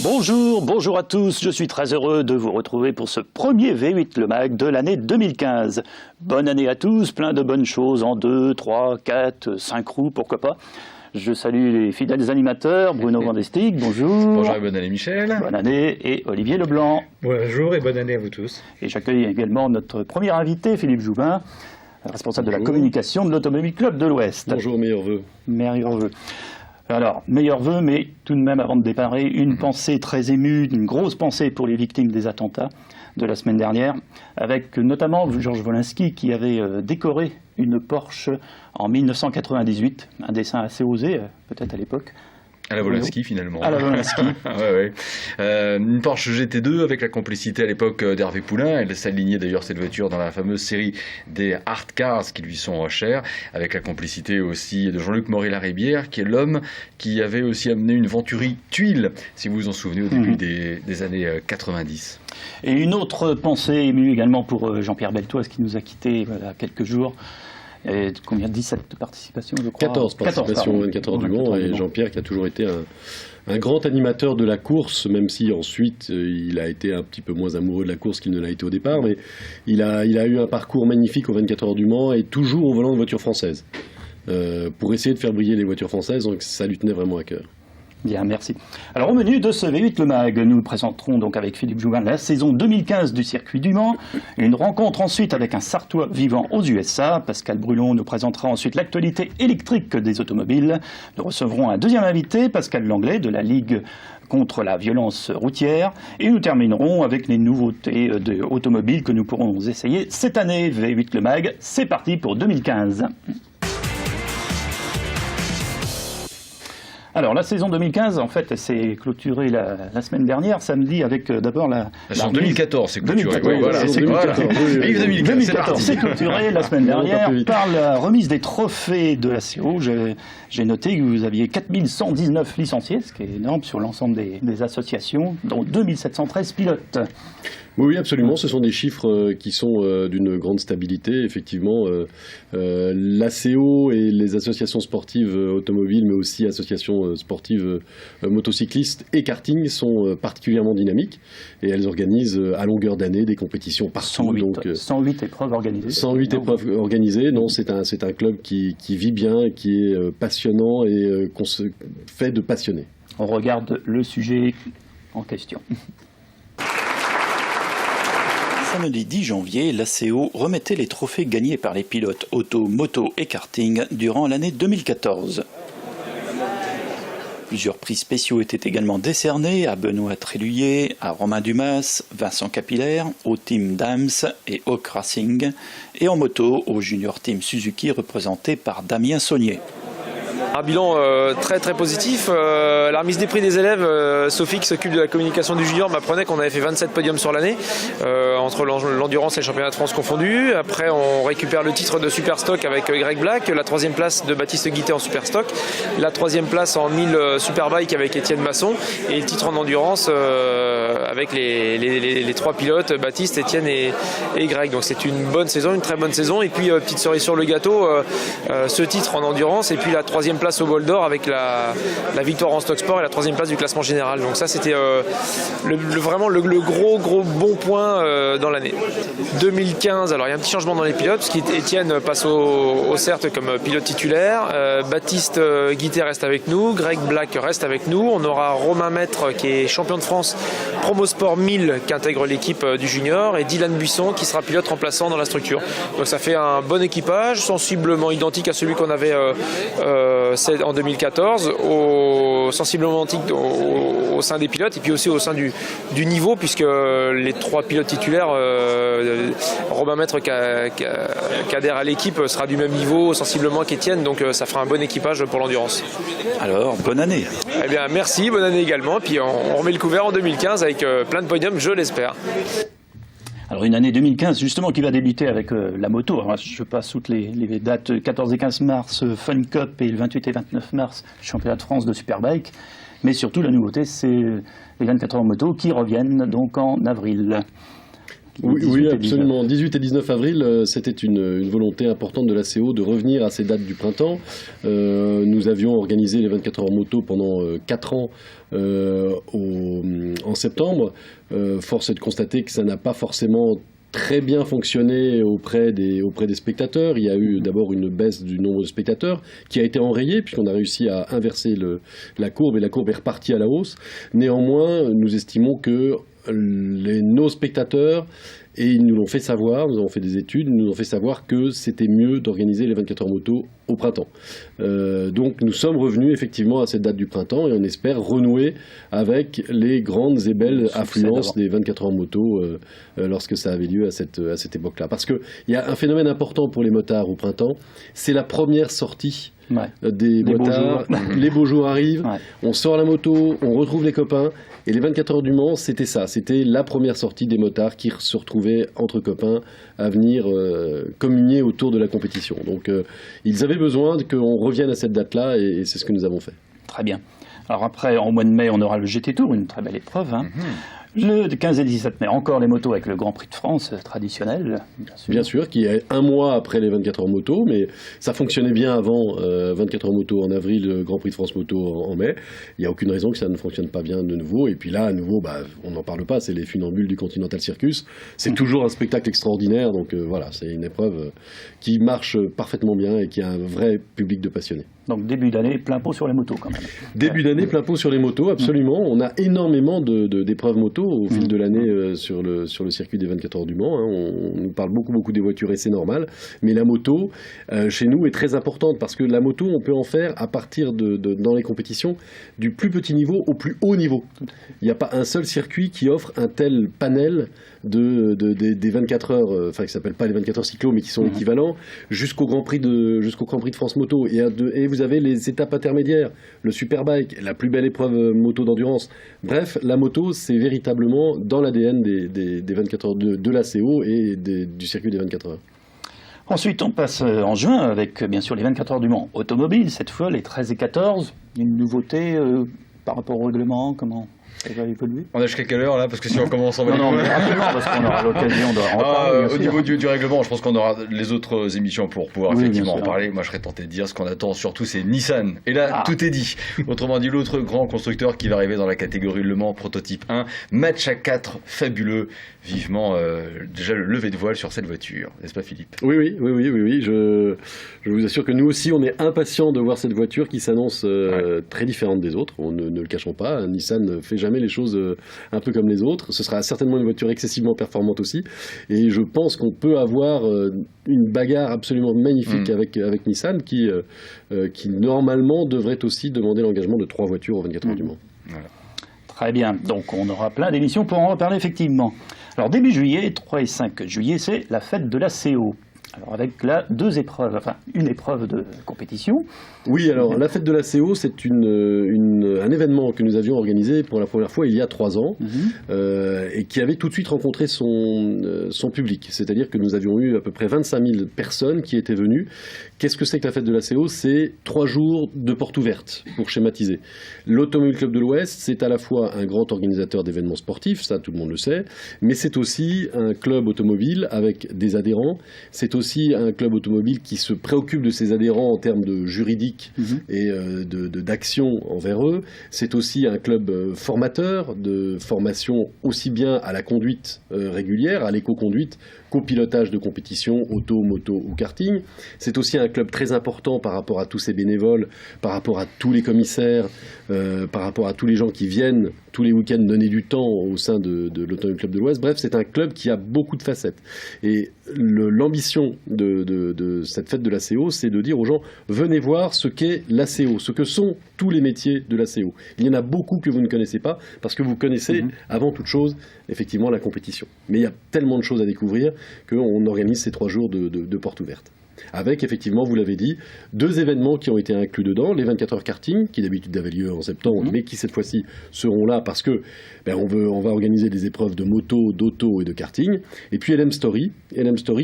Bonjour à tous, je suis très heureux de vous retrouver pour ce premier V8 Le Mag de l'année 2015. Bonne année à tous, plein de bonnes choses en 2, 3, 4, 5 roues, pourquoi pas. Je salue les fidèles animateurs, Bruno Vandestick, bonjour. Bonjour et bonne année Michel. Bonne année, et Olivier Leblanc. Bonjour et bonne année à vous tous. Et j'accueille également notre premier invité, Philippe Joubin, responsable de la communication de l'Automobile Club de l'Ouest. Bonjour, meilleurs vœux. Meilleurs vœux. Alors, meilleurs vœux, mais tout de même, avant de démarrer, une pensée très émue, une grosse pensée pour les victimes des attentats de la semaine dernière, avec notamment Georges Wolinski qui avait décoré une Porsche en 1998, un dessin assez osé, peut-être à l'époque. À la Wolinski finalement. À la Wolinski. Ouais. Une Porsche GT2 avec la complicité à l'époque d'Hervé Poulain. Elle s'alignait d'ailleurs cette voiture dans la fameuse série des Hard Cars qui lui sont chers, avec la complicité aussi de Jean-Luc Maury-Laribière, qui est l'homme qui avait aussi amené une Venturi Tuile, si vous vous en souvenez, au début des années 90. Et une autre pensée émue également pour Jean-Pierre Beltoise qui nous a quittés il y a quelques jours. Et combien 17 participations, je crois. 14 participations au 24 heures du Mans, et Jean-Pierre qui a toujours été un grand animateur de la course, même si ensuite il a été un petit peu moins amoureux de la course qu'il ne l'a été au départ, mais il a eu un parcours magnifique au 24 heures du Mans et toujours au volant de voitures françaises, pour essayer de faire briller les voitures françaises, donc ça lui tenait vraiment à cœur. Bien, merci. Alors au menu de ce V8 Le Mag, nous présenterons donc avec Philippe Joubin la saison 2015 du circuit du Mans, une rencontre ensuite avec un Sartois vivant aux USA, Pascal Brulon nous présentera ensuite l'actualité électrique des automobiles, nous recevrons un deuxième invité, Pascal Langlais de la Ligue contre la violence routière, et nous terminerons avec les nouveautés automobiles que nous pourrons essayer cette année. V8 Le Mag, c'est parti pour 2015. Alors, la saison 2015, en fait, s'est clôturée la semaine dernière, samedi, avec d'abord la saison 2014, c'est clôturé. 2014, c'est clôturé la semaine dernière par la remise des trophées de la CO. J'ai noté que vous aviez 4119 licenciés, ce qui est énorme sur l'ensemble des associations, dont 2713 pilotes. Oui, absolument. Ce sont des chiffres qui sont d'une grande stabilité. Effectivement, l'ACO et les associations sportives automobiles, mais aussi associations sportives motocyclistes et karting sont particulièrement dynamiques. Et elles organisent à longueur d'année des compétitions partout. 108 épreuves organisées. 108 épreuves organisées. Non, c'est un club qui vit bien, qui est passionnant et qu'on se fait de passionnés. On regarde le sujet en question. Samedi 10 janvier, l'ACO remettait les trophées gagnés par les pilotes auto, moto et karting durant l'année 2014. Plusieurs prix spéciaux étaient également décernés à Benoît Tréluyer, à Romain Dumas, Vincent Capillaire, au team Dams et Hawk Racing, et en moto au junior team Suzuki représenté par Damien Saunier. Un bilan très très positif. La remise des prix des élèves, Sophie qui s'occupe de la communication du junior m'apprenait qu'on avait fait 27 podiums sur l'année, entre l'endurance et le championnat de France confondus. Après on récupère le titre de Superstock avec Greg Black, la troisième place de Baptiste Guittet en Superstock, la troisième place en 1000 Superbike avec Étienne Masson, et le titre en endurance avec les trois pilotes, Baptiste, Étienne et Greg. Donc c'est une bonne saison, une très bonne saison. Et puis petite cerise sur le gâteau, ce titre en endurance, et puis la troisième place au bol d'or avec la victoire en stock sport et la troisième place du classement général. Donc ça c'était vraiment le gros bon point dans l'année. 2015, alors il y a un petit changement dans les pilotes, parce qu'Étienne passe au CERT comme pilote titulaire, Baptiste Guittet reste avec nous, Greg Black reste avec nous, on aura Romain Maître qui est champion de France Promo Sport 1000 qui intègre l'équipe du junior, et Dylan Buisson qui sera pilote remplaçant dans la structure. Donc ça fait un bon équipage, sensiblement identique à celui qu'on avait en 2014, sensiblement identique au sein des pilotes, et puis aussi au sein du niveau, puisque les trois pilotes titulaires, Romain Maître qui adhère à l'équipe sera du même niveau sensiblement qu'Étienne, donc ça fera un bon équipage pour l'endurance. Alors, bonne année. Eh bien merci, bonne année également, puis on remet le couvert en 2015 avec plein de podiums, je l'espère. Alors une année 2015 justement qui va débuter avec la moto. Alors, je passe toutes les dates 14 et 15 mars Fun Cup et le 28 et 29 mars championnat de France de Superbike. Mais surtout la nouveauté c'est les 24 heures moto qui reviennent donc en avril. Oui, absolument. 18 et 19 avril, c'était une volonté importante de l'ACO de revenir à ces dates du printemps. Nous avions organisé les 24 heures moto pendant 4 ans en septembre. Force est de constater que ça n'a pas forcément très bien fonctionné auprès des spectateurs. Il y a eu d'abord une baisse du nombre de spectateurs qui a été enrayée puisqu'on a réussi à inverser la courbe et la courbe est repartie à la hausse. Néanmoins, nous estimons que nos spectateurs, et ils nous l'ont fait savoir, nous avons fait des études, ils nous ont fait savoir que c'était mieux d'organiser les 24 heures moto au printemps. Donc nous sommes revenus effectivement à cette date du printemps et on espère renouer avec les grandes et belles affluences des 24 heures moto lorsque ça avait lieu à cette époque-là. Parce qu'il y a un phénomène important pour les motards au printemps, c'est la première sortie des motards. Les beaux jours arrivent, on sort la moto, on retrouve les copains. Et les 24 heures du Mans, c'était ça. C'était la première sortie des motards qui se retrouvaient entre copains à venir communier autour de la compétition. Donc ils avaient besoin qu'on revienne à cette date-là et c'est ce que nous avons fait. Très bien. Alors après, en mois de mai, on aura le GT Tour, une très belle épreuve. Le 15 et 17 mai, encore les motos avec le Grand Prix de France traditionnel. Bien sûr, qui est un mois après les 24 heures moto, mais ça fonctionnait bien avant 24 heures moto en avril, le Grand Prix de France moto en mai. Il n'y a aucune raison que ça ne fonctionne pas bien de nouveau. Et puis là, à nouveau, on n'en parle pas, c'est les funambules du Continental Circus. C'est toujours un spectacle extraordinaire, donc voilà, c'est une épreuve qui marche parfaitement bien et qui a un vrai public de passionnés. Donc début d'année, plein pot sur les motos quand même. Début d'année, plein pot sur les motos, absolument. On a énormément d'épreuves moto au fil de l'année sur le circuit des 24 heures du Mans. On nous parle beaucoup des voitures et c'est normal. Mais la moto, chez nous, est très importante parce que la moto, on peut en faire à partir dans les compétitions du plus petit niveau au plus haut niveau. Il n'y a pas un seul circuit qui offre un tel panel des 24 heures, enfin qui ne s'appellent pas les 24 heures cyclo, mais qui sont équivalents, jusqu'au Grand Prix de France moto. Et vous avez les étapes intermédiaires, le Superbike, la plus belle épreuve moto d'endurance. Bref, la moto, c'est véritablement dans l'ADN des 24 heures de l'ACO et du circuit des 24 heures. Ensuite, on passe en juin avec, bien sûr, les 24 heures du Mans automobile, cette fois les 13 et 14. Une nouveauté par rapport au règlement, comment ça va évoluer? On a jusqu'à quelle heure là? Parce que si on commence en Non, mais rapidement, parce qu'on aura l'occasion d'en parler. Au niveau du règlement, je pense qu'on aura les autres émissions pour pouvoir effectivement en parler. Moi, je serais tenté de dire ce qu'on attend surtout, c'est Nissan. Et là, tout est dit. Autrement dit, l'autre grand constructeur qui va arriver dans la catégorie Le Mans prototype 1. Match à 4 fabuleux. Vivement déjà le lever de voile sur cette voiture, n'est-ce pas Philippe? Oui. Je vous assure que nous aussi, on est impatients de voir cette voiture qui s'annonce très différente des autres. On ne le cachons pas. Nissan ne fait jamais les choses un peu comme les autres. Ce sera certainement une voiture excessivement performante aussi. Et je pense qu'on peut avoir une bagarre absolument magnifique avec Nissan qui normalement devrait aussi demander l'engagement de 3 voitures aux 24 heures du Mans. Voilà. Très bien, donc on aura plein d'émissions pour en reparler effectivement. Alors début juillet, 3 et 5 juillet, c'est la fête de l'ACO. Alors avec là, une épreuve de compétition. Oui, alors la fête de l'ACO, c'est un événement que nous avions organisé pour la première fois il y a 3 ans et qui avait tout de suite rencontré son public. C'est-à-dire que nous avions eu à peu près 25 000 personnes qui étaient venues. Qu'est-ce que c'est que la fête de l'ACO? C'est 3 jours de porte ouverte, pour schématiser. L'Automobile Club de l'Ouest, c'est à la fois un grand organisateur d'événements sportifs, ça tout le monde le sait, mais c'est aussi un club automobile avec des adhérents. C'est aussi un club automobile qui se préoccupe de ses adhérents en termes de juridique et d'action envers eux. C'est aussi un club formateur, de formation aussi bien à la conduite régulière, à l'éco-conduite, qu'au pilotage de compétition, auto, moto ou karting. C'est aussi un club très important par rapport à tous ses bénévoles, par rapport à tous les commissaires, par rapport à tous les gens qui viennent tous les week-ends donner du temps au sein de l'Automobile Club de l'Ouest. Bref, c'est un club qui a beaucoup de facettes. Et l'ambition de cette fête de l'ACO, c'est de dire aux gens, venez voir ce qu'est l'ACO, ce que sont tous les métiers de l'ACO. Il y en a beaucoup que vous ne connaissez pas, parce que vous connaissez, avant toute chose, effectivement, la compétition. Mais il y a tellement de choses à découvrir qu'on organise ces 3 jours de porte ouverte. avec effectivement, vous l'avez dit, 2 événements qui ont été inclus dedans, les 24 heures karting, qui d'habitude avaient lieu en septembre, mais qui cette fois-ci seront là parce que on va organiser des épreuves de moto, d'auto et de karting, et puis LM Story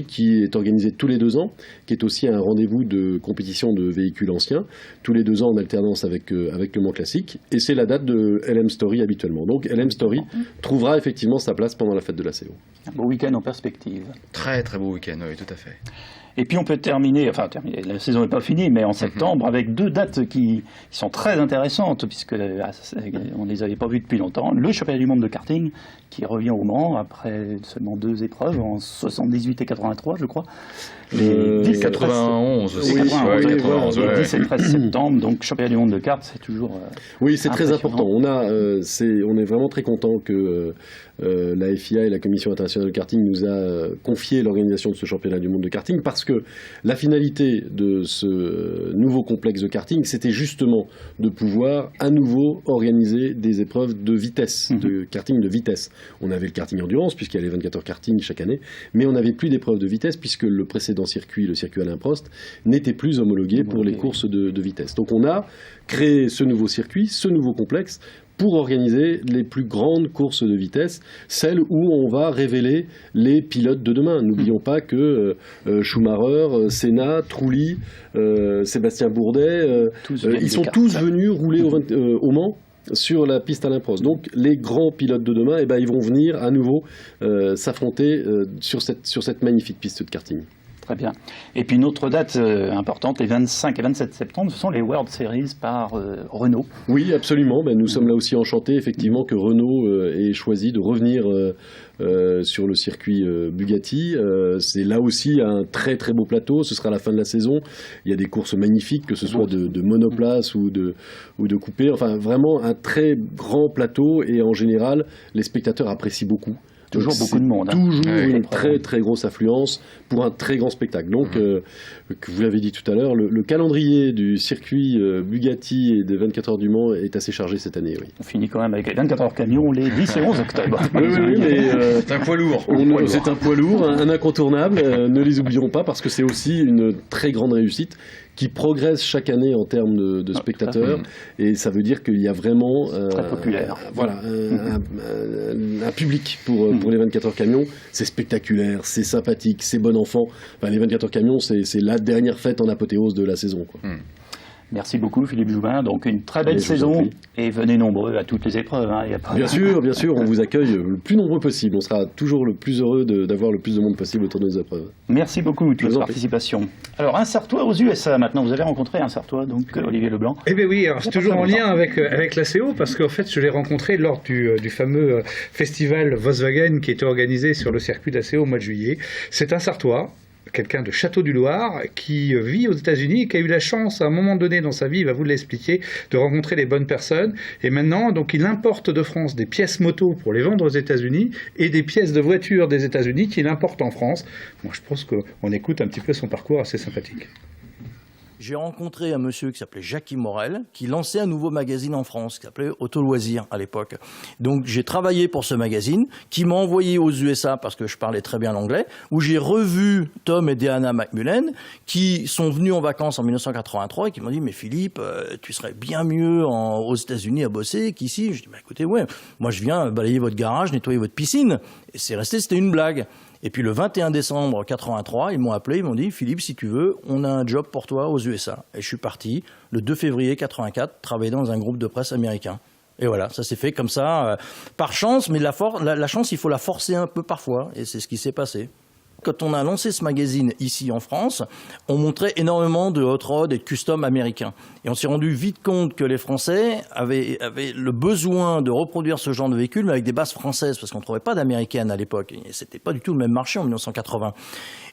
qui est organisé tous les 2 ans, qui est aussi un rendez-vous de compétition de véhicules anciens, tous les 2 ans en alternance avec Le Mans Classique, et c'est la date de LM Story habituellement. Donc LM Story trouvera effectivement sa place pendant la fête de la CO. Un beau week-end en perspective. Très très beau week-end, oui, tout à fait. Et puis on peut terminer, la saison n'est pas finie, mais en septembre, avec 2 dates qui sont très intéressantes, puisque on ne les avait pas vues depuis longtemps. Le championnat du monde de karting, qui revient au Mans, après seulement 2 épreuves, en 78 et 83, je crois. Les 91 aussi. Oui, 91, ouais. 10 et 13 septembre, donc championnat du monde de kart, c'est toujours oui, c'est très important. On est vraiment très content que la FIA et la Commission internationale de karting nous a confié l'organisation de ce championnat du monde de karting, parce que la finalité de ce nouveau complexe de karting, c'était justement de pouvoir à nouveau organiser des épreuves de vitesse, de karting de vitesse. On avait le karting endurance, puisqu'il y a les 24 heures karting chaque année, mais on n'avait plus d'épreuves de vitesse, puisque le précédent circuit, le circuit Alain Prost, n'était plus homologué pour les courses de vitesse. Donc on a créé ce nouveau circuit, ce nouveau complexe, pour organiser les plus grandes courses de vitesse, celles où on va révéler les pilotes de demain. N'oublions pas que Schumacher, Senna, Trulli, Sébastien Bourdet, ils sont tous venus rouler au Mans sur la piste Alain Prost. Donc les grands pilotes de demain, ils vont venir à nouveau s'affronter sur cette magnifique piste de karting. Très bien. Et puis une autre date importante, les 25 et 27 septembre, ce sont les World Series par Renault. Oui, absolument. Nous sommes là aussi enchantés, effectivement, que Renault ait choisi de revenir sur le circuit Bugatti. C'est là aussi un très très beau plateau. Ce sera la fin de la saison. Il y a des courses magnifiques, que ce soit de monoplace ou de coupé. Enfin, vraiment un très grand plateau, et en général, les spectateurs apprécient beaucoup. Toujours beaucoup de monde. Toujours une très très grosse affluence pour un très grand spectacle. Donc, que vous l'avez dit tout à l'heure, le calendrier du circuit Bugatti et des 24 heures du Mans est assez chargé cette année. Oui. On finit quand même avec les 24 heures camions les 10 et 11 octobre. Oui, mais c'est un poids lourd. C'est un poids lourd, un incontournable. Ne les oublions pas, parce que c'est aussi une très grande réussite qui progresse chaque année en termes de spectateurs, et ça veut dire qu'il y a vraiment très populaire. Un public pour les 24 heures camions. C'est spectaculaire, c'est sympathique, c'est bon enfant. Enfin, les 24 heures camions, c'est la dernière fête en apothéose de la saison, quoi. Merci beaucoup Philippe Joubin, donc une très belle saison, et venez nombreux à toutes les épreuves. Bien sûr, on vous accueille le plus nombreux possible, on sera toujours le plus heureux d'avoir le plus de monde possible autour de nos épreuves. Merci beaucoup de votre participation. Alors un Sartois aux USA maintenant, vous avez rencontré un Sartois, donc Olivier Leblanc. Eh bien oui, alors c'est toujours en lien avec la CO, parce qu'en fait je l'ai rencontré lors du fameux festival Volkswagen qui était organisé sur le circuit de la CO au mois de juillet. C'est un Sartois, quelqu'un de Château-du-Loir, qui vit aux États-Unis et qui a eu la chance, à un moment donné dans sa vie, il va vous l'expliquer, de rencontrer les bonnes personnes. Et maintenant, donc, il importe de France des pièces moto pour les vendre aux États-Unis et des pièces de voitures des États-Unis qu'il importe en France. Moi, je pense qu'on écoute un petit peu son parcours assez sympathique. J'ai rencontré un monsieur qui s'appelait Jackie Morel, qui lançait un nouveau magazine en France, qui s'appelait Auto Loisirs à l'époque. Donc j'ai travaillé pour ce magazine, qui m'a envoyé aux USA, parce que je parlais très bien l'anglais, où j'ai revu Tom et Deanna McMullen, qui sont venus en vacances en 1983, et qui m'ont dit « Mais Philippe, tu serais bien mieux aux États-Unis à bosser qu'ici ». Je dis « Écoutez, ouais, moi je viens balayer votre garage, nettoyer votre piscine ». Et c'était une blague. Et puis le 21 décembre 83, ils m'ont appelé, ils m'ont dit « Philippe, si tu veux, on a un job pour toi aux USA ». Et je suis parti le 2 février 84, travailler dans un groupe de presse américain. Et voilà, ça s'est fait comme ça, par chance, mais la chance, il faut la forcer un peu parfois, et c'est ce qui s'est passé. Quand on a lancé ce magazine ici en France, on montrait énormément de hot rod et de custom américains. Et on s'est rendu vite compte que les Français avaient le besoin de reproduire ce genre de véhicule, mais avec des bases françaises, parce qu'on ne trouvait pas d'américaines à l'époque. Et c'était pas du tout le même marché en 1980.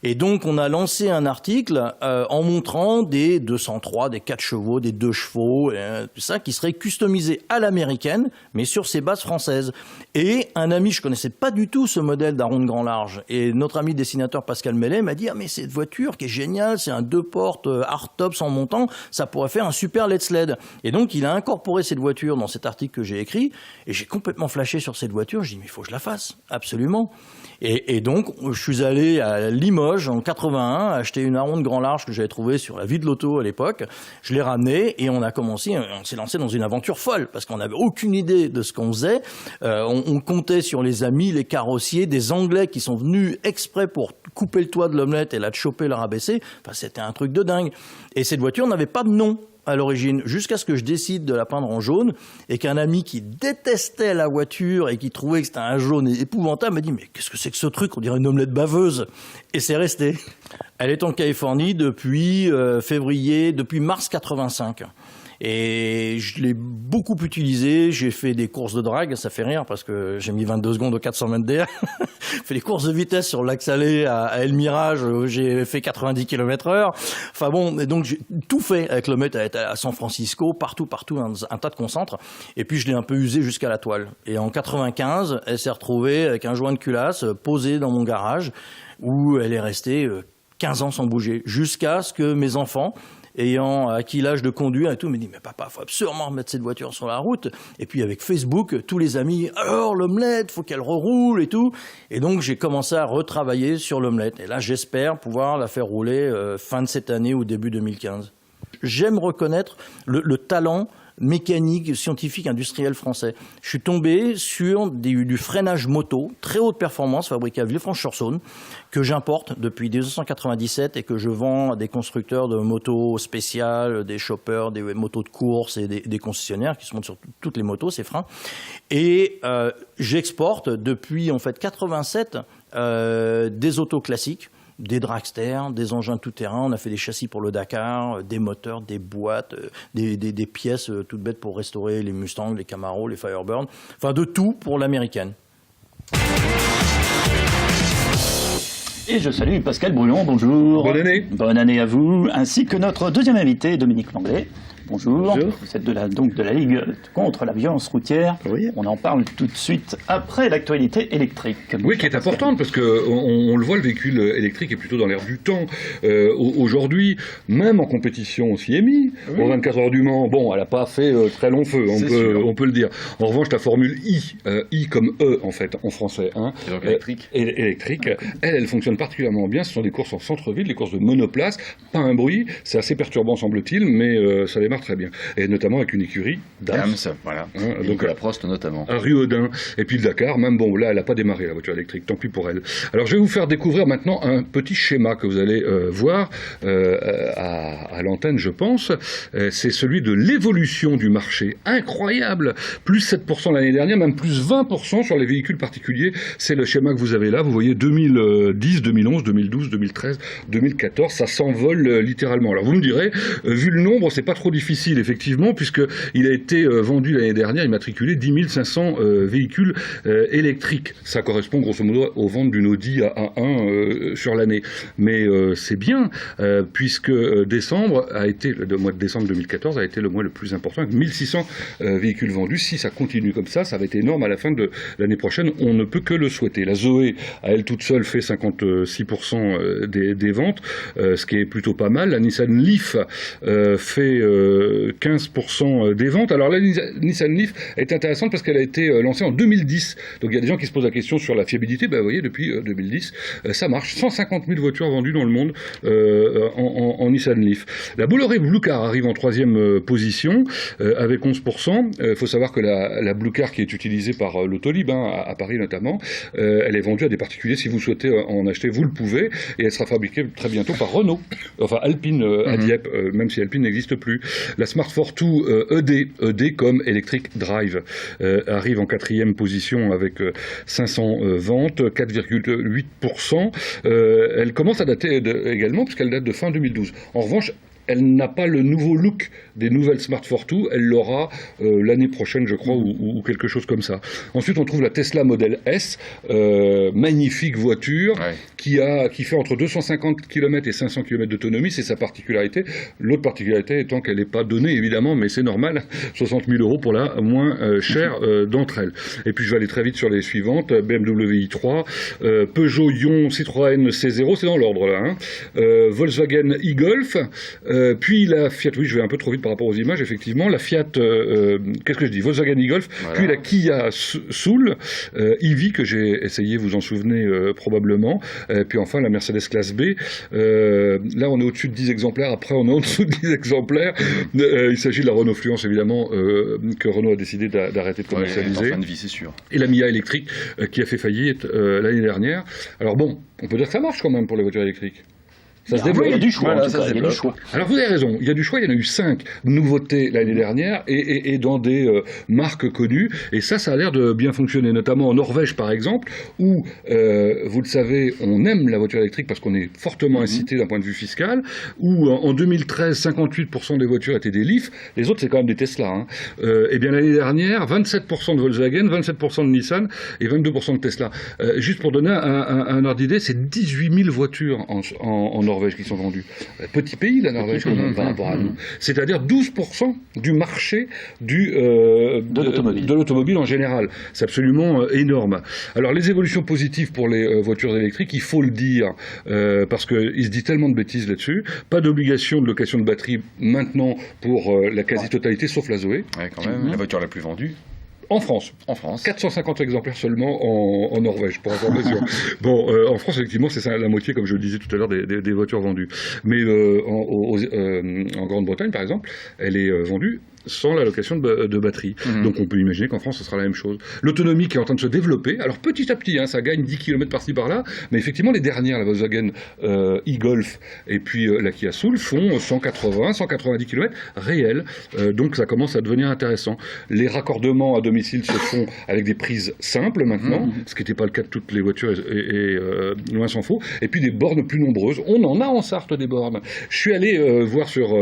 Et donc, on a lancé un article en montrant des 203, des 4 chevaux, des 2 chevaux, tout ça, qui seraient customisés à l'américaine, mais sur ces bases françaises. Et un ami, je connaissais pas du tout ce modèle d'Aron de Grand Large, et notre ami dessinateur dessinateur Pascal Mellet m'a dit « Ah mais cette voiture qui est géniale, c'est un 2 portes hardtop sans montant, ça pourrait faire un super Let's LED ». Et donc il a incorporé cette voiture dans cet article que j'ai écrit et j'ai complètement flashé sur cette voiture. Je dis « Mais il faut que je la fasse, absolument ». Et donc je suis allé à Limoges en 81 acheter une Aronde grand large que j'avais trouvée sur la vie de l'auto à l'époque. Je l'ai ramenée et on s'est lancé dans une aventure folle parce qu'on n'avait aucune idée de ce qu'on faisait. On comptait sur les amis, les carrossiers, des Anglais qui sont venus exprès pour couper le toit de l'omelette et la choper, la rabaisser. Enfin, c'était un truc de dingue. Et cette voiture n'avait pas de nom à l'origine, jusqu'à ce que je décide de la peindre en jaune, et qu'un ami qui détestait la voiture et qui trouvait que c'était un jaune épouvantable m'a dit « Mais qu'est-ce que c'est que ce truc ? On dirait une omelette baveuse !» Et c'est resté. Elle est en Californie depuis depuis mars 85. Et je l'ai beaucoup utilisé, j'ai fait des courses de drague, ça fait rire parce que j'ai mis 22 secondes au 400 mètres d'air. J'ai fait des courses de vitesse sur le lac Salé à El Mirage, j'ai fait 90 km/h. Enfin bon, donc j'ai tout fait avec l'omelette à San Francisco, partout, un tas de concentres. Et puis je l'ai un peu usé jusqu'à la toile. Et en 95, elle s'est retrouvée avec un joint de culasse posé dans mon garage où elle est restée 15 ans sans bouger, jusqu'à ce que mes enfants, ayant acquis l'âge de conduire et tout, me dit « Mais papa, il faut absolument remettre cette voiture sur la route ». Et puis avec Facebook, tous les amis « Alors l'omelette, faut qu'elle reroule et tout ». Et donc j'ai commencé à retravailler sur l'omelette. Et là, j'espère pouvoir la faire rouler fin de cette année ou début 2015. J'aime reconnaître le talent mécanique, scientifique, industriel français. Je suis tombé sur du freinage moto, très haute performance, fabriqué à Villefranche-sur-Saône, que j'importe depuis 1997 et que je vends à des constructeurs de motos spéciales, des choppers, des motos de course et des concessionnaires qui se montent sur toutes les motos, ces freins. Et j'exporte depuis en fait 87 des autos classiques, des dragsters, des engins tout-terrain. On a fait des châssis pour le Dakar, des moteurs, des boîtes, des pièces toutes bêtes pour restaurer les Mustangs, les Camaro, les Firebird. Enfin, de tout pour l'américaine. Et je salue Pascal Brulon, bonjour. Bonne année. Bonne année à vous, ainsi que notre deuxième invité, Dominique Langlais. Bonjour. Bonjour. Vous êtes de la Ligue contre la violence routière. Oui. On en parle tout de suite après l'actualité électrique. Oui, qui est importante parce que on le voit, le véhicule électrique est plutôt dans l'air du temps. Aujourd'hui, même en compétition au CMI, oui. Aux 24 heures du Mans, bon, elle n'a pas fait très long feu, on peut le dire. En revanche, la Formule I comme E en fait, en français, hein, donc électrique. Électrique, elle fonctionne particulièrement bien. Ce sont des courses en centre-ville, des courses de monoplace, pas un bruit. C'est assez perturbant semble-t-il, mais ça démarre très bien, et notamment avec une écurie Dams, voilà. Hein, donc la Prost notamment. À Riodin, et puis le Dakar, même bon, là elle n'a pas démarré la voiture électrique, tant pis pour elle. Alors je vais vous faire découvrir maintenant un petit schéma que vous allez voir à l'antenne, je pense. C'est celui de l'évolution du marché. Incroyable, plus 7% l'année dernière, même plus 20% sur les véhicules particuliers. C'est le schéma que vous avez là. Vous voyez 2010, 2011, 2012, 2013, 2014, ça s'envole littéralement. Alors vous me direz, vu le nombre, c'est pas trop difficile, effectivement, puisqu'il a été vendu l'année dernière, immatriculé 10 500 véhicules électriques. Ça correspond grosso modo aux ventes d'une Audi A1 sur l'année. Mais c'est bien, puisque le mois de décembre 2014 a été le mois le plus important, avec 1600 véhicules vendus. Si ça continue comme ça va être énorme à la fin de l'année prochaine. On ne peut que le souhaiter. La Zoé, à elle toute seule, fait 56% des ventes, ce qui est plutôt pas mal. La Nissan Leaf fait 15% des ventes. Alors la Nissan Leaf est intéressante parce qu'elle a été lancée en 2010. Donc il y a des gens qui se posent la question sur la fiabilité. Ben, vous voyez, depuis 2010, ça marche. 150 000 voitures vendues dans le monde en Nissan Leaf. La Bolloré Blue Car arrive en 3e position avec 11%. Il faut savoir que la Blue Car qui est utilisée par l'Autolib, à Paris notamment, elle est vendue à des particuliers. Si vous souhaitez en acheter, vous le pouvez. Et elle sera fabriquée très bientôt par Renault. Enfin Alpine à Dieppe, même si Alpine n'existe plus. La Smart Fortwo ED comme Electric Drive arrive en 4e position avec 500 ventes, 4,8%. Elle commence à dater également puisqu'elle date de fin 2012. En revanche, elle n'a pas le nouveau look des nouvelles Smart Fortwo, elle l'aura l'année prochaine, je crois, ou quelque chose comme ça. Ensuite, on trouve la Tesla Model S, magnifique voiture, qui fait entre 250 km et 500 km d'autonomie, c'est sa particularité. L'autre particularité étant qu'elle n'est pas donnée, évidemment, mais c'est normal, 60 000 € pour la moins chère d'entre elles. Et puis, je vais aller très vite sur les suivantes, BMW i3, Peugeot Ion, Citroën C0, c'est dans l'ordre là, Volkswagen e-Golf, puis la Fiat, oui, je vais un peu trop vite par rapport aux images, effectivement, la Fiat, qu'est-ce que je dis, Volkswagen e-Golf, voilà. Puis la Kia Soul, EV, que j'ai essayé, vous en souvenez probablement, puis enfin la Mercedes classe B, là on est au-dessus de 10 exemplaires, après on est en dessous de 10 exemplaires, il s'agit de la Renault Fluence, évidemment, que Renault a décidé d'arrêter de commercialiser. Ouais, en fin de vie, c'est sûr. Et la Mia électrique, qui a fait faillite l'année dernière. Alors bon, on peut dire que ça marche quand même pour les voitures électriques. Ça se développe. Il y a du choix, voilà, il y a du choix. Alors vous avez raison, il y a du choix, il y en a eu 5 nouveautés l'année dernière et dans des marques connues, et ça a l'air de bien fonctionner, notamment en Norvège par exemple, où, vous le savez, on aime la voiture électrique parce qu'on est fortement incité d'un point de vue fiscal, où en 2013, 58% des voitures étaient des Leaf, les autres c'est quand même des Tesla. Hein. Et bien l'année dernière, 27% de Volkswagen, 27% de Nissan et 22% de Tesla. Juste pour donner un ordre d'idée, c'est 18 000 voitures en Norvège qui sont vendus. Petit pays, la Norvège, quand même, par rapport à nous. C'est-à-dire 12% du marché de l'automobile en général. C'est absolument énorme. Alors, les évolutions positives pour les voitures électriques, il faut le dire, parce qu'il se dit tellement de bêtises là-dessus. Pas d'obligation de location de batterie maintenant pour la quasi-totalité, sauf la Zoé. Ouais, quand même, la voiture la plus vendue. En France. 450 exemplaires seulement en Norvège, pour information. Bon, en France, effectivement, c'est ça, la moitié, comme je le disais tout à l'heure, des voitures vendues. Mais en Grande-Bretagne, par exemple, elle est vendue sans la location de batterie. Donc on peut imaginer qu'en France, ce sera la même chose. L'autonomie qui est en train de se développer, alors petit à petit, hein, ça gagne 10 km par-ci par-là, mais effectivement, les dernières, la Volkswagen e-Golf et puis la Kia Soul, font 190 km réels. Donc ça commence à devenir intéressant. Les raccordements à domicile se font avec des prises simples maintenant, ce qui n'était pas le cas de toutes les voitures, et loin s'en faut. Et puis des bornes plus nombreuses. On en a en Sarthe des bornes. Je suis allé voir sur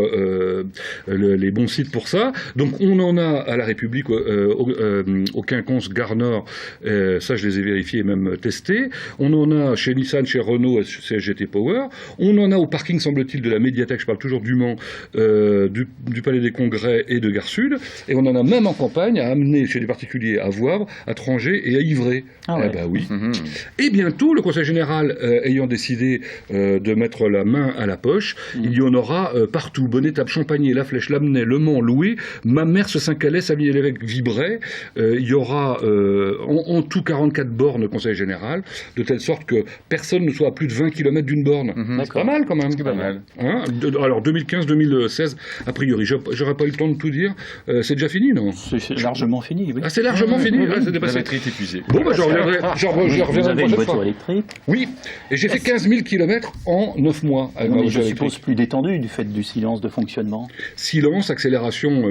les bons sites pour ça. Donc on en a à la République, au Quinconce, Gare Nord, ça je les ai vérifiés et même testés. On en a chez Nissan, chez Renault, CSGT Power. On en a au parking, semble-t-il, de la médiathèque, je parle toujours du Mans, du Palais des Congrès et de Gare Sud. Et on en a même en campagne à amener chez des particuliers à Voivre, à Trangé et à Ivray. Ah ouais. Oui. Et bientôt, le Conseil général ayant décidé de mettre la main à la poche, il y en aura partout. Bonnet-Table, Champagné, La Flèche, Lamennais, Le Mans, Loué, Mamers, Saint-Calais, Savigny-l'Évêque, Vibray. Il y aura en tout 44 bornes au Conseil général, de telle sorte que personne ne soit à plus de 20 km d'une borne. C'est pas mal quand même. C'est pas mal. Hein, alors 2015-2016, a priori, j'aurais pas eu le temps de tout dire. C'est déjà fini, non? C'est largement fini, oui. Ah, c'est largement fini, c'est dépassé. La batterie est épuisée. Bon, bah, j'en reviendrai Vous avez une une prochaine voiture fois. électrique? Oui, et j'ai fait 15 000 km en 9 mois avec ma Mais voiture je électrique. suppose plus détendu du fait du silence de fonctionnement. Silence, accélération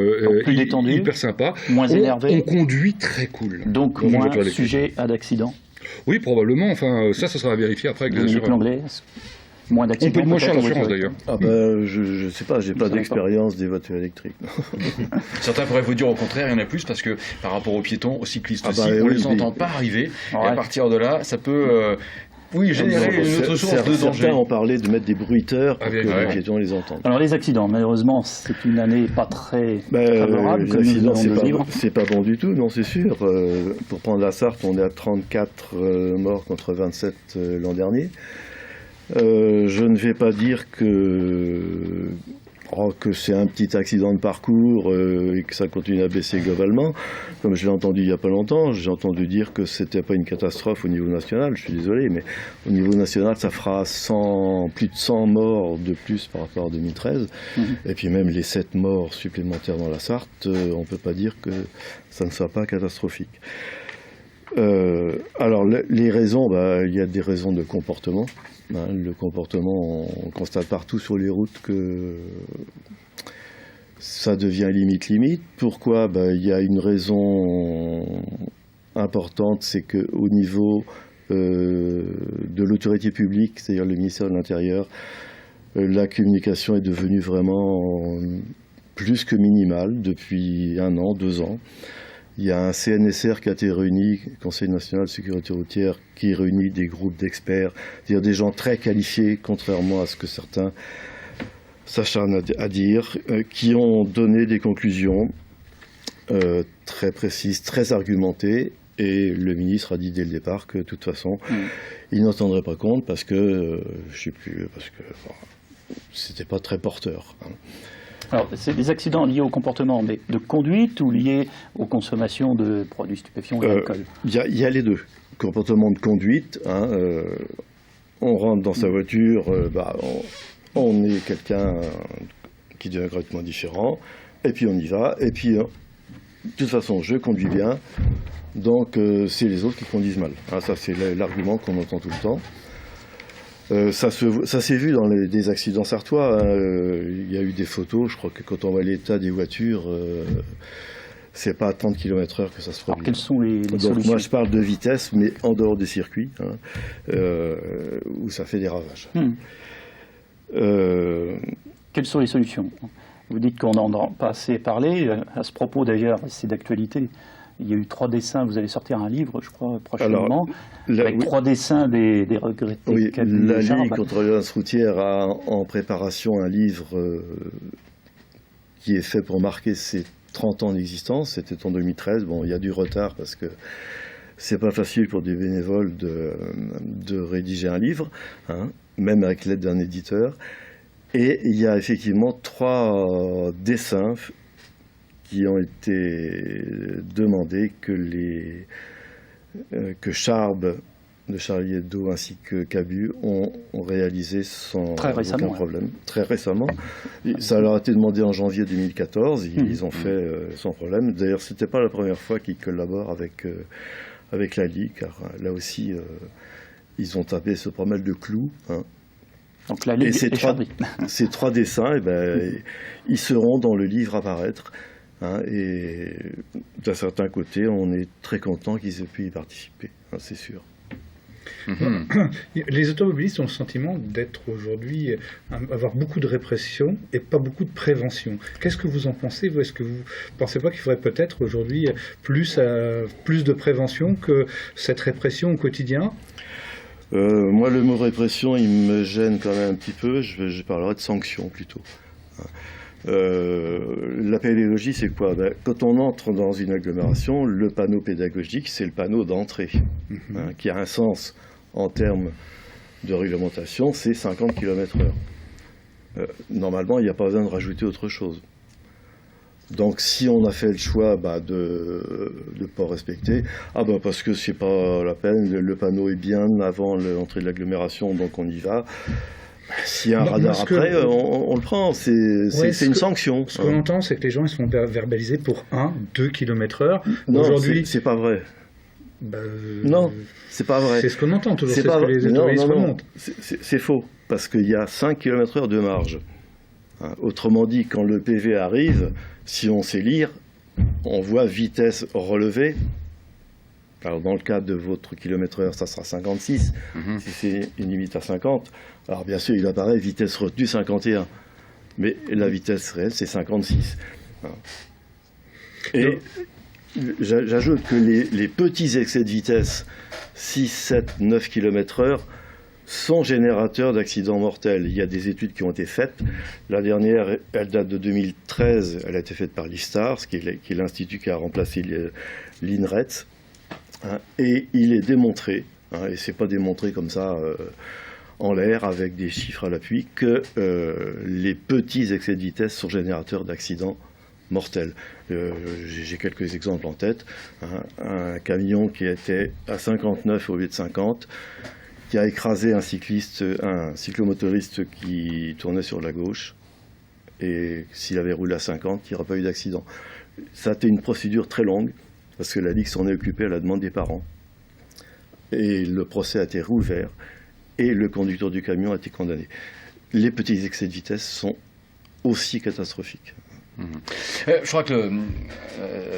plus détendu, hyper sympa. moins énervé. On conduit très cool. Donc dans une moins voiture électrique. sujet à d'accident. Oui, probablement. Enfin, ça sera vérifié après avec les Dominique assureurs. Langlais, moins On d'accidents. paye moins cher peut-être, l'assurance en voiture d'ailleurs. Ah ben, je sais pas, j'ai pas d'expérience des voitures électriques. Certains pourraient vous dire au contraire, il y en a plus parce que par rapport aux piétons, aux cyclistes aussi, oui, on les oui. entend pas arriver. Et Ouais. à partir de là, ça peut générer une autre source de danger. Certains ont parlé de mettre des bruiteurs pour Ah, que bien, les ouais. piétons les entendent. Alors les accidents, malheureusement, c'est une année pas très favorable Les que nous accidents, venons de vivre. c'est pas bon du tout, non, c'est sûr. Pour prendre la Sarthe, on est à 34 morts contre 27 l'an dernier. Je ne vais pas dire que c'est un petit accident de parcours et que ça continue à baisser globalement. Comme je l'ai entendu il n'y a pas longtemps, j'ai entendu dire que c'était pas une catastrophe au niveau national. Je suis désolé, mais au niveau national, ça fera plus de 100 morts de plus par rapport à 2013. Et puis même les 7 morts supplémentaires dans la Sarthe, on ne peut pas dire que ça ne soit pas catastrophique. Alors les raisons, il y a des raisons de comportement. Le comportement, on constate partout sur les routes que ça devient limite. Pourquoi? Il y a une raison importante, c'est qu'au niveau de l'autorité publique, c'est-à-dire le ministère de l'Intérieur, La communication est devenue vraiment plus que minimale depuis 1 an, 2 ans. Il y a un CNSR qui a été réuni, Conseil national de sécurité routière, qui réunit des groupes d'experts, c'est-à-dire des gens très qualifiés, contrairement à ce que certains s'acharnent à dire, qui ont donné des conclusions très précises, très argumentées, et le ministre a dit dès le départ que de toute façon, il n'en tiendrait pas compte parce que, c'était pas très porteur. Alors, c'est des accidents liés au comportement mais de conduite ou liés aux consommations de produits stupéfiants et d'alcool? Il y a les deux. Comportement de conduite, on rentre dans sa voiture, on est quelqu'un qui devient complètement différent, et puis on y va, et puis de toute façon je conduis bien, donc c'est les autres qui conduisent mal. Ça c'est l'argument qu'on entend tout le temps. Ça s'est vu dans des accidents sarthois. Il y a eu des photos, je crois que quand on voit l'état des voitures, c'est pas à 30 km/h que ça se produit. Alors, quelles sont les solutions? Moi je parle de vitesse, mais en dehors des circuits, où ça fait des ravages. Quelles sont les solutions? Vous dites qu'on n'en a pas assez parlé. À ce propos d'ailleurs, c'est d'actualité. Il y a eu 3 dessins, vous allez sortir un livre, je crois, prochainement, avec 3 dessins des regrettés. Oui, la Ligue contre la violence routière a en préparation un livre qui est fait pour marquer ses 30 ans d'existence. C'était en 2013. Bon, il y a du retard parce que c'est pas facile pour des bénévoles de rédiger un livre, même avec l'aide d'un éditeur. Et il y a effectivement 3 dessins qui ont été demandés que Charb de Charlie Hebdo ainsi que Cabu ont réalisé sans aucun problème. Très récemment. Ça leur a été demandé en janvier 2014. Ils ont fait sans problème. D'ailleurs, c'était pas la première fois qu'ils collaborent avec la Ligue, car là aussi, ils ont tapé sur pas mal de clous. Donc la Ligue et ces 3 dessins, ils seront dans le livre à paraître. Et d'un certain côté, on est très content qu'ils aient pu y participer, c'est sûr. Les automobilistes ont le sentiment d'être aujourd'hui, avoir beaucoup de répression et pas beaucoup de prévention. Qu'est-ce que vous en pensez? Est-ce que vous ne pensez pas qu'il faudrait peut-être aujourd'hui plus de prévention que cette répression au quotidien? Moi, le mot répression, il me gêne quand même un petit peu. Je parlerai de sanctions plutôt. La pédagogie, c'est quoi? Quand on entre dans une agglomération, le panneau pédagogique, c'est le panneau d'entrée, qui a un sens en termes de réglementation, c'est 50 km/h. Normalement, il n'y a pas besoin de rajouter autre chose. Donc, si on a fait le choix de ne pas respecter, parce que c'est pas la peine, le panneau est bien avant l'entrée de l'agglomération, donc on y va. S'il y a un radar après, on le prend, c'est une sanction. Ce qu'on entend, c'est que les gens ils se font verbaliser pour 1-2 km/h. Non, aujourd'hui, c'est pas vrai. Non, c'est pas vrai. C'est ce qu'on entend toujours, c'est ce que les automobilistes remontent. C'est faux, parce qu'il y a 5 km/h de marge. Autrement dit, quand le PV arrive, si on sait lire, on voit vitesse relevée. Alors dans le cas de votre kilomètre-heure, ça sera 56, si c'est une limite à 50. Alors bien sûr, il apparaît vitesse retenue 51, mais la vitesse réelle, c'est 56. Et j'ajoute que les petits excès de vitesse, 6, 7, 9 km/h, sont générateurs d'accidents mortels. Il y a des études qui ont été faites. La dernière, elle date de 2013, elle a été faite par l'ISTAR, qui est l'institut qui a remplacé l'INRET. Et il est démontré, et c'est pas démontré comme ça en l'air avec des chiffres à l'appui, que les petits excès de vitesse sont générateurs d'accidents mortels. J'ai quelques exemples en tête. Un camion qui était à 59 au lieu de 50, qui a écrasé un cyclomotoriste qui tournait sur la gauche, et s'il avait roulé à 50, il n'y aurait pas eu d'accident. Ça a été une procédure très longue, parce que la Ligue s'en est occupée à la demande des parents. Et le procès a été rouvert, et le conducteur du camion a été condamné. Les petits excès de vitesse sont aussi catastrophiques. Je crois que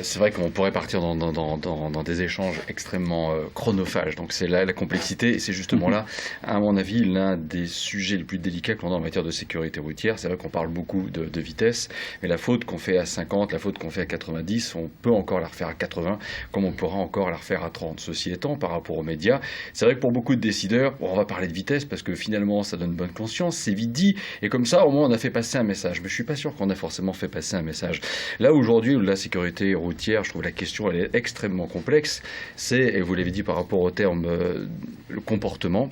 c'est vrai qu'on pourrait partir dans des échanges extrêmement chronophages. Donc c'est là la complexité, et c'est justement là, à mon avis, l'un des sujets les plus délicats qu'on a en matière de sécurité routière. C'est vrai qu'on parle beaucoup de vitesse, mais la faute qu'on fait à 50, la faute qu'on fait à 90, on peut encore la refaire à 80, comme on pourra encore la refaire à 30. Ceci étant, par rapport aux médias, c'est vrai que pour beaucoup de décideurs, on va parler de vitesse parce que finalement ça donne bonne conscience, c'est vite dit, et comme ça au moins on a fait passer un message. Mais je suis pas sûr qu'on a forcément fait passer un message. Là aujourd'hui, la sécurité routière, je trouve la question elle est extrêmement complexe. C'est, et vous l'avez dit par rapport au terme le comportement.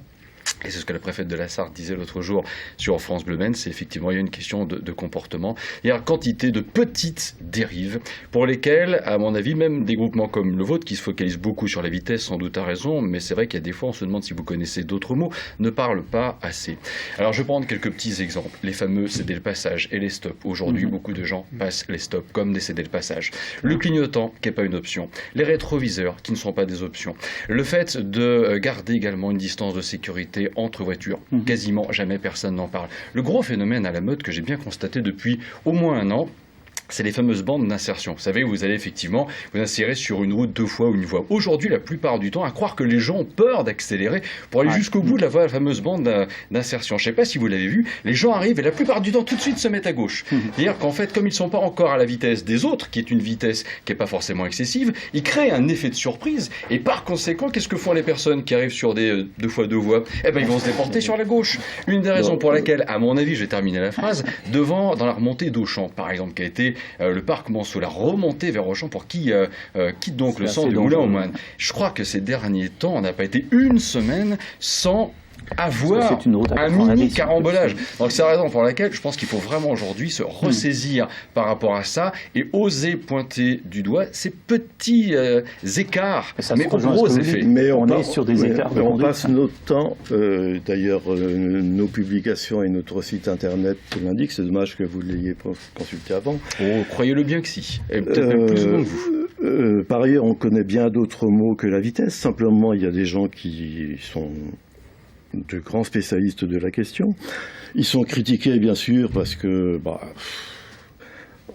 Et c'est ce que la préfète de la Sarthe disait l'autre jour sur France Bleu Maine, c'est effectivement il y a une question de comportement. Il y a une quantité de petites dérives pour lesquelles, à mon avis, même des groupements comme le vôtre qui se focalisent beaucoup sur la vitesse, sans doute à raison, mais c'est vrai qu'il y a des fois, on se demande si vous connaissez d'autres mots, ne parlent pas assez. Alors je vais prendre quelques petits exemples. Les fameux céder le passage et les stops. Aujourd'hui, beaucoup de gens passent les stops comme des céder le passage. Le clignotant, qui n'est pas une option. Les rétroviseurs, qui ne sont pas des options. Le fait de garder également une distance de sécurité entre voitures, quasiment jamais personne n'en parle. Le gros phénomène à la mode que j'ai bien constaté depuis au moins un an, c'est les fameuses bandes d'insertion. Vous savez, vous allez effectivement vous insérer sur une route 2 fois ou une voie. Aujourd'hui, la plupart du temps, à croire que les gens ont peur d'accélérer pour aller jusqu'au bout de la voie, la fameuse bande d'insertion. Je ne sais pas si vous l'avez vu, les gens arrivent et la plupart du temps, tout de suite, se mettent à gauche. C'est-à-dire qu'en fait, comme ils ne sont pas encore à la vitesse des autres, qui est une vitesse qui n'est pas forcément excessive, ils créent un effet de surprise. Et par conséquent, qu'est-ce que font les personnes qui arrivent sur des 2 fois 2 voies? Eh ben, ils vont se déporter sur la gauche. Une des raisons pour laquelle, à mon avis, je vais terminer la phrase, dans la remontée d'Auchan, par exemple, qui a été le parc Monceau, la remontée vers Auchan pour qui quitte donc le centre du Moulin-aux-Moines. Je crois que ces derniers temps, on n'a pas été une semaine sans avoir un mini carambolage. Donc c'est la raison pour laquelle je pense qu'il faut vraiment aujourd'hui se ressaisir par rapport à ça et oser pointer du doigt ces petits écarts, mais aux gros effets. Mais on est sur des écarts. On passe notre temps, d'ailleurs nos publications et notre site internet l'indiquent, c'est dommage que vous ne l'ayez pas consulté avant. Oh, croyez-le bien que si, et peut-être même plus souvent que vous. Par ailleurs, on connaît bien d'autres mots que la vitesse, simplement il y a des gens qui sont de grands spécialistes de la question. Ils sont critiqués, bien sûr, parce que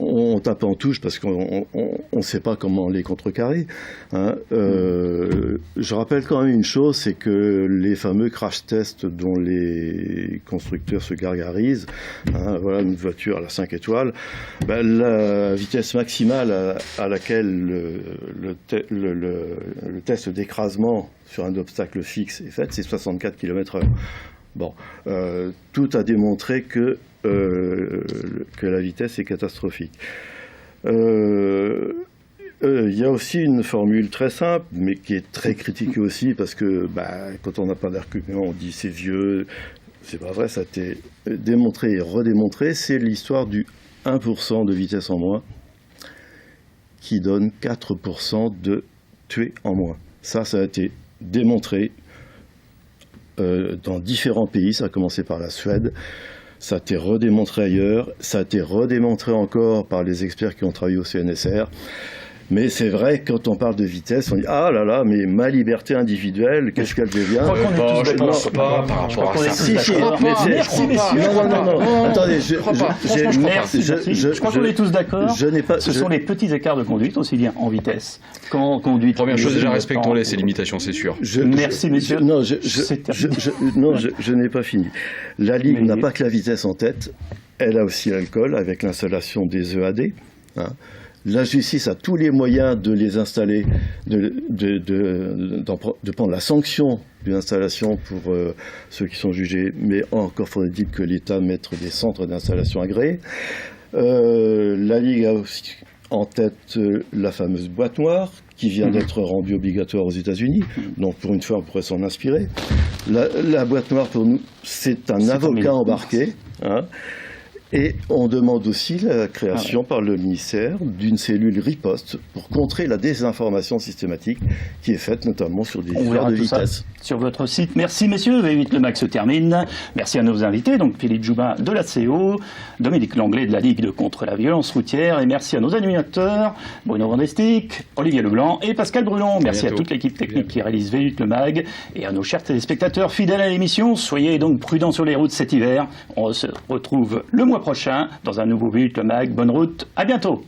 on tape en touche parce qu'on ne sait pas comment les contrecarrer. Hein. Je rappelle quand même une chose, c'est que les fameux crash tests dont les constructeurs se gargarisent, voilà une voiture à la 5 étoiles, la vitesse maximale à laquelle le test d'écrasement sur un obstacle fixe est fait, c'est 64 km/h. Bon, tout a démontré que la vitesse est catastrophique. Il y a aussi une formule très simple, mais qui est très critiquée aussi, parce que quand on n'a pas d'argument, on dit c'est vieux. C'est pas vrai, ça a été démontré et redémontré. C'est l'histoire du 1% de vitesse en moins qui donne 4% de tués en moins. Ça a été démontré dans différents pays. Ça a commencé par la Suède. Ça a été redémontré ailleurs, ça a été redémontré encore par les experts qui ont travaillé au CNSR. Mais c'est vrai que quand on parle de vitesse, on dit « Ah là là, mais ma liberté individuelle, qu'est-ce qu'elle devient ?» Je pense pas par rapport à ça. Merci, messieurs. Non. Attendez, je crois qu'on est tous d'accord. Ce sont les petits écarts de conduite, aussi bien en vitesse qu'en conduite. Première chose, déjà, respectons-les, ces limitations, c'est sûr. Merci, messieurs. Non, je n'ai pas fini. La Ligue n'a pas que la vitesse en tête, elle a aussi l'alcool, avec l'installation des EAD. La justice a tous les moyens de les installer, de prendre la sanction d'une installation pour ceux qui sont jugés, mais encore faudrait-il que l'État mette des centres d'installation agréés. La Ligue a aussi en tête la fameuse boîte noire qui vient d'être rendue obligatoire aux États-Unis. Donc pour une fois, on pourrait s'en inspirer. La boîte noire, pour nous, c'est un avocat embarqué. Et on demande aussi la création par le ministère d'une cellule riposte pour contrer la désinformation systématique qui est faite notamment sur des histoires de vitesse. Sur votre site. Merci messieurs, V8 le Max se termine. Merci à nos invités, donc Philippe Joubin de la CO, Dominique Langlais de la Ligue contre la violence routière, et merci à nos animateurs, Bruno Vandestick, Olivier Leblanc et Pascal Brulon. Merci à toute l'équipe technique qui réalise V8 le Mag et à nos chers téléspectateurs fidèles à l'émission. Soyez donc prudents sur les routes cet hiver. On se retrouve le mois mois prochain dans un nouveau V8 Le Mag. Bonne route, à bientôt.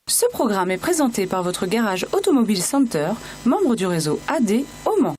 Ce programme est présenté par votre garage Automobile Center, membre du réseau AD au Mans.